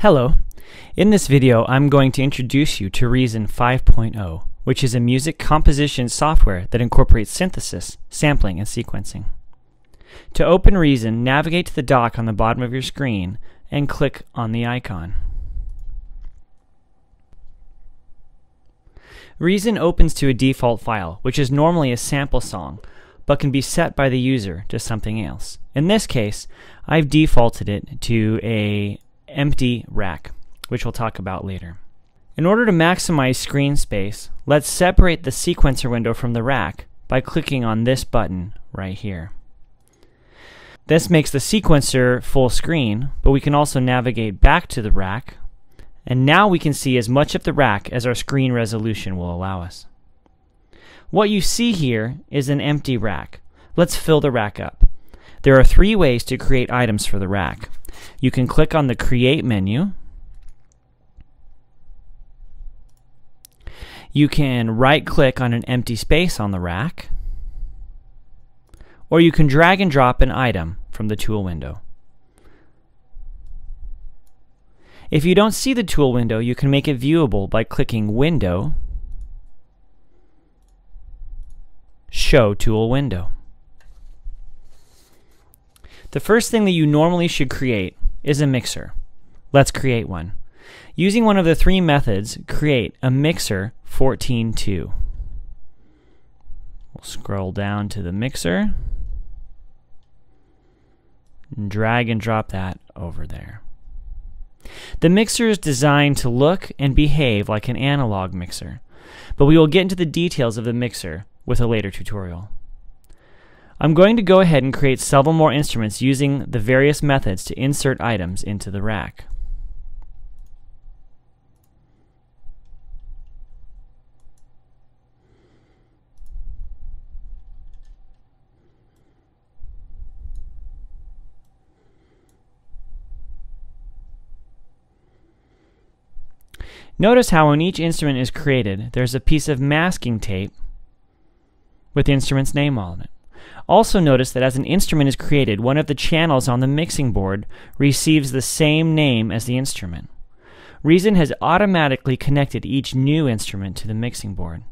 Hello. In this video, I'm going to introduce you to Reason 5.0, which is a music composition software that incorporates synthesis, sampling, and sequencing. To open Reason, navigate to the dock on the bottom of your screen and click on the icon. Reason opens to a default file, which is normally a sample song, but can be set by the user to something else. In this case, I've defaulted it to an empty rack, which we'll talk about later. In order to maximize screen space, let's separate the sequencer window from the rack by clicking on this button right here. This makes the sequencer full screen, but we can also navigate back to the rack, and now we can see as much of the rack as our screen resolution will allow us. What you see here is an empty rack. Let's fill the rack up. There are three ways to create items for the rack. You can click on the Create menu. You can right-click on an empty space on the rack, or you can drag and drop an item from the tool window. If you don't see the tool window, you can make it viewable by clicking Window, Show Tool Window. The first thing that you normally should create is a mixer. Let's create one. Using one of the three methods, create a mixer 14.2. We'll scroll down to the mixer and drag and drop that over there. The mixer is designed to look and behave like an analog mixer, but we will get into the details of the mixer with a later tutorial. I'm going to go ahead and create several more instruments using the various methods to insert items into the rack. Notice how when each instrument is created, there's a piece of masking tape with the instrument's name on it. Also notice that as an instrument is created, one of the channels on the mixing board receives the same name as the instrument. Reason has automatically connected each new instrument to the mixing board.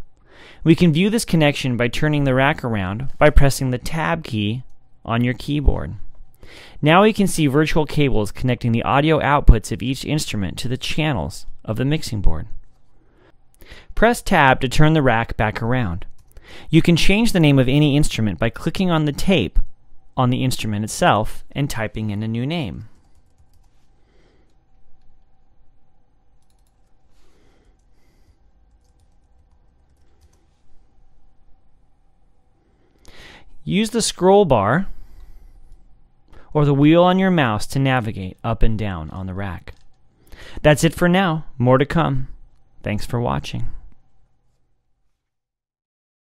We can view this connection by turning the rack around by pressing the Tab key on your keyboard. Now we can see virtual cables connecting the audio outputs of each instrument to the channels of the mixing board. Press Tab to turn the rack back around. You can change the name of any instrument by clicking on the tape on the instrument itself and typing in a new name. Use the scroll bar or the wheel on your mouse to navigate up and down on the rack. That's it for now. More to come. Thanks for watching.